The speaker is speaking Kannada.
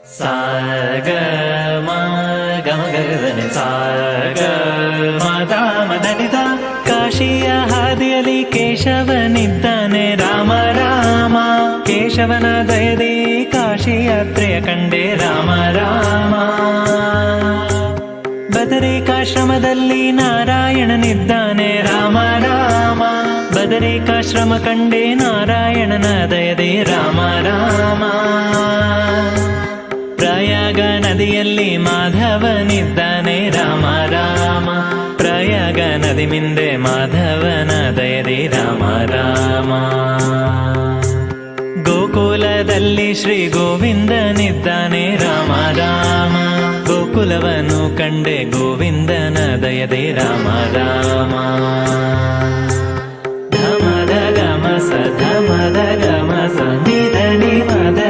सा ಗ ಮ ಗ ಮ ಗ ಗ ನಿ ಸಾ ಗ ಮ ದ ಮ ದ ನಿ ದ. ಕಾಶಿಯ ಹಾದಿಯಲ್ಲಿ ಕೇಶವನಿದ್ದಾನೆ ರಾಮ ರಾಮ. ಕೇಶವನ ದಯದಿ ಕಾಶಿ ಯಾತ್ರೆಯ ಕಂಡೆ ರಾಮ ರಾಮ. ಬದರಿಕಾಶ್ರಮದಲ್ಲಿ ನಾರಾಯಣನಿದ್ದಾನೆ ರಾಮ ರಾಮ. ಬದರಿಕಾಶ್ರಮ ಕಂಡೆ ನಾರಾಯಣನ ದಯದಿ ರಾಮ ರಾಮ. ಪ್ರಯಾಗ ನದಿಯಲ್ಲಿ ಮಾಧವನಿದ್ದಾನೆ ರಾಮ ರಾಮ. ಪ್ರಯಾಗ ನದಿ ಮಿಂದೆ ಮಾಧವನ ದಯದಿ ರಾಮ ರಾಮ. ಗೋಕುಲದಲ್ಲಿ ಶ್ರೀ ಗೋವಿಂದನಿದ್ದಾನೆ ರಾಮ ರಾಮ. ಗೋಕುಲವನ್ನು ಕಂಡೆ ಗೋವಿಂದನ ದಯದಿ ರಾಮ ರಾಮ. ಧಮದ ಗಮ ಸ ಧಮದ ಗಮ ಸ ನಿ ಧ ನಿ ಮ ಧ